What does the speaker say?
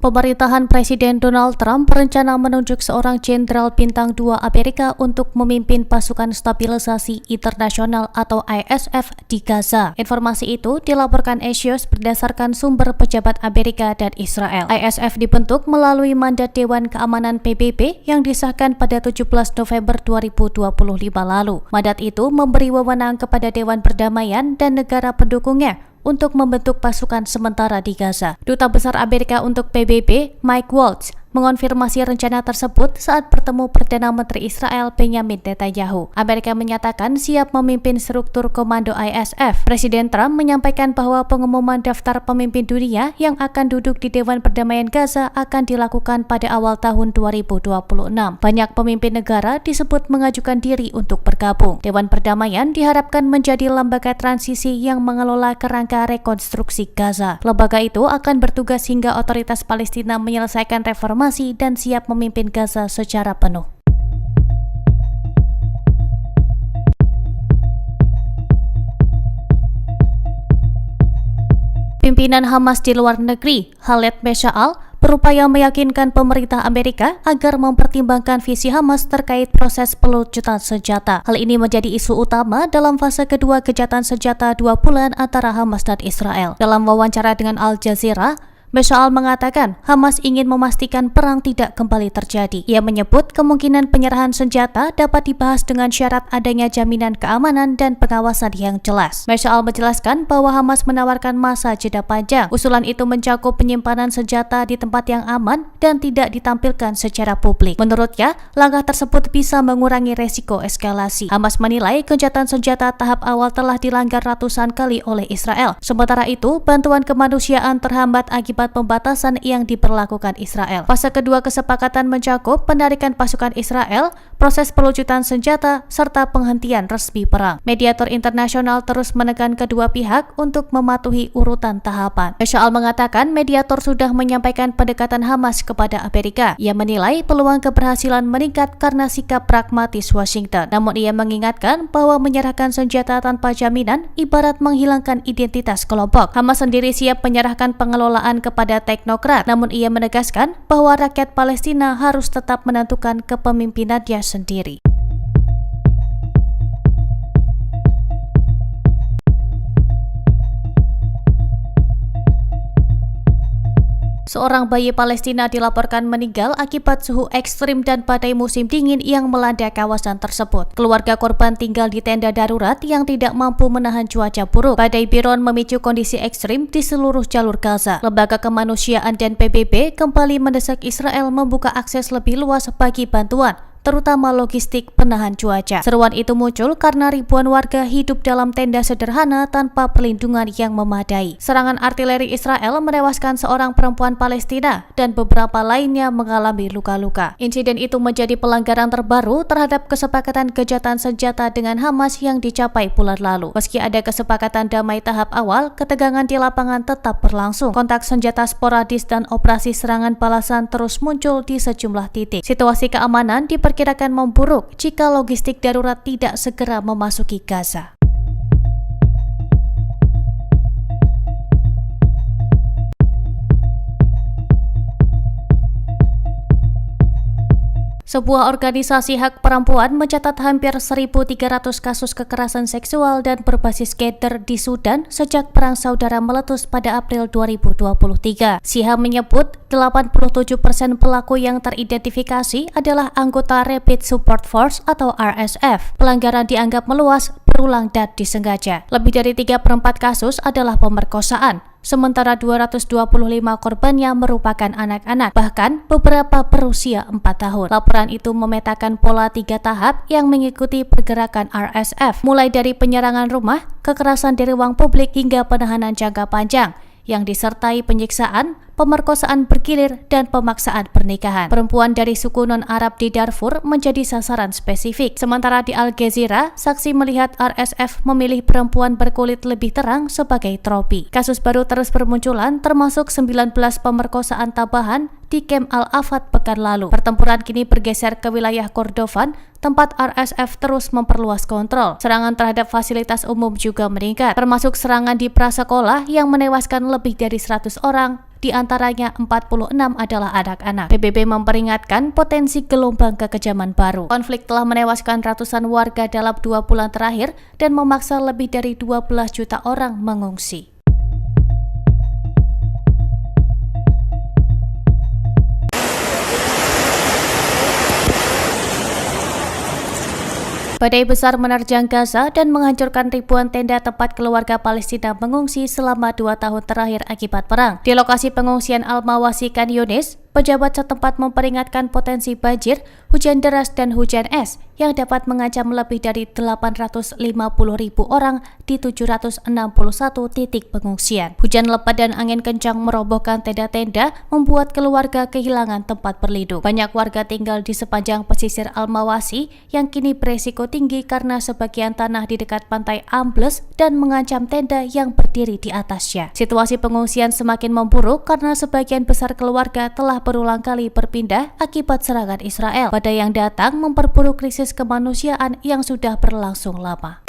Pemerintahan Presiden Donald Trump berencana menunjuk seorang jenderal bintang 2 Amerika untuk memimpin pasukan stabilisasi internasional atau ISF di Gaza. Informasi itu dilaporkan Axios berdasarkan sumber pejabat Amerika dan Israel. ISF dibentuk melalui mandat Dewan Keamanan PBB yang disahkan pada 17 November 2025 lalu. Mandat itu memberi wewenang kepada Dewan Perdamaian dan negara pendukungnya untuk membentuk pasukan sementara di Gaza. Duta Besar Amerika untuk PBB, Mike Waltz, mengonfirmasi rencana tersebut saat bertemu Perdana Menteri Israel Benjamin Netanyahu. Amerika menyatakan siap memimpin struktur komando ISF. Presiden Trump menyampaikan bahwa pengumuman daftar pemimpin dunia yang akan duduk di Dewan Perdamaian Gaza akan dilakukan pada awal tahun 2026. Banyak pemimpin negara disebut mengajukan diri untuk bergabung. Dewan Perdamaian diharapkan menjadi lembaga transisi yang mengelola kerangka rekonstruksi Gaza. Lembaga itu akan bertugas hingga otoritas Palestina menyelesaikan reformasi dan siap memimpin Gaza secara penuh. Pimpinan Hamas di luar negeri, Khaled Meshaal, berupaya meyakinkan pemerintah Amerika agar mempertimbangkan visi Hamas terkait proses pelucutan senjata. Hal ini menjadi isu utama dalam fase kedua gencatan senjata 2 bulan antara Hamas dan Israel. Dalam wawancara dengan Al Jazeera, Meshaal mengatakan Hamas ingin memastikan perang tidak kembali terjadi. Ia menyebut kemungkinan penyerahan senjata dapat dibahas dengan syarat adanya jaminan keamanan dan pengawasan yang jelas. Meshaal menjelaskan bahwa Hamas menawarkan masa jeda panjang. Usulan itu mencakup penyimpanan senjata di tempat yang aman dan tidak ditampilkan secara publik. Menurutnya, langkah tersebut bisa mengurangi resiko eskalasi. Hamas menilai gencatan senjata tahap awal telah dilanggar ratusan kali oleh Israel. Sementara itu, bantuan kemanusiaan terhambat akibat pembatasan yang diberlakukan Israel. Fase kedua kesepakatan mencakup penarikan pasukan Israel, proses pelucutan senjata, serta penghentian resmi perang. Mediator internasional terus menekan kedua pihak untuk mematuhi urutan tahapan. Meshaal mengatakan mediator sudah menyampaikan pendekatan Hamas kepada Amerika. Ia menilai peluang keberhasilan meningkat karena sikap pragmatis Washington. Namun ia mengingatkan bahwa menyerahkan senjata tanpa jaminan ibarat menghilangkan identitas kelompok. Hamas sendiri siap menyerahkan pengelolaan kepada teknokrat, namun ia menegaskan bahwa rakyat Palestina harus tetap menentukan kepemimpinannya sendiri. Seorang bayi Palestina dilaporkan meninggal akibat suhu ekstrim dan badai musim dingin yang melanda kawasan tersebut. Keluarga korban tinggal di tenda darurat yang tidak mampu menahan cuaca buruk. Badai Biron memicu kondisi ekstrim di seluruh jalur Gaza. Lembaga kemanusiaan dan PBB kembali mendesak Israel membuka akses lebih luas bagi bantuan, terutama logistik penahan cuaca. Seruan itu muncul karena ribuan warga hidup dalam tenda sederhana tanpa perlindungan yang memadai. Serangan artileri Israel menewaskan seorang perempuan Palestina dan beberapa lainnya mengalami luka-luka. Insiden itu menjadi pelanggaran terbaru terhadap kesepakatan gencatan senjata dengan Hamas yang dicapai bulan lalu. Meski ada kesepakatan damai tahap awal, ketegangan di lapangan tetap berlangsung. Kontak senjata sporadis dan operasi serangan balasan terus muncul di sejumlah titik. Situasi keamanan diperkirakan memburuk jika logistik darurat tidak segera memasuki Gaza. Sebuah organisasi hak perempuan mencatat hampir 1.300 kasus kekerasan seksual dan berbasis gender di Sudan sejak Perang Saudara meletus pada April 2023. SIHA menyebut 87% pelaku yang teridentifikasi adalah anggota Rapid Support Force atau RSF. Pelanggaran dianggap meluas, berulang dan disengaja. Lebih dari 3/4 kasus adalah pemerkosaan, sementara 225 korbannya merupakan anak-anak, bahkan beberapa berusia 4 tahun. Laporan itu memetakan pola 3 tahap yang mengikuti pergerakan RSF, mulai dari penyerangan rumah, kekerasan di ruang publik hingga penahanan jangka panjang, yang disertai penyiksaan, pemerkosaan bergilir, dan pemaksaan pernikahan. Perempuan dari suku non-Arab di Darfur menjadi sasaran spesifik. Sementara di Al Jazeera, saksi melihat RSF memilih perempuan berkulit lebih terang sebagai tropi. Kasus baru terus bermunculan, termasuk 19 pemerkosaan tambahan di Kem Al-Afat pekan lalu. Pertempuran kini bergeser ke wilayah Kordofan, tempat RSF terus memperluas kontrol. Serangan terhadap fasilitas umum juga meningkat, termasuk serangan di prasekolah yang menewaskan lebih dari 100 orang di antaranya 46 adalah anak-anak. PBB memperingatkan potensi gelombang kekejaman baru. Konflik telah menewaskan ratusan warga dalam 2 bulan terakhir dan memaksa lebih dari 12 juta orang mengungsi. Badai besar menerjang Gaza dan menghancurkan ribuan tenda tempat keluarga Palestina mengungsi selama 2 tahun terakhir akibat perang. Di lokasi pengungsian Al-Mawasi Khan Yunis, pejabat setempat memperingatkan potensi banjir, hujan deras, dan hujan es yang dapat mengancam lebih dari 850.000 orang di 761 titik pengungsian. Hujan lebat dan angin kencang merobohkan tenda-tenda, membuat keluarga kehilangan tempat berlindung. Banyak warga tinggal di sepanjang pesisir Al-Mawasi yang kini beresiko tinggi karena sebagian tanah di dekat pantai ambles dan mengancam tenda yang berdiri di atasnya. Situasi pengungsian semakin memburuk karena sebagian besar keluarga telah berulang kali berpindah akibat serangan Israel. Badai yang datang memperburuk krisis kemanusiaan yang sudah berlangsung lama.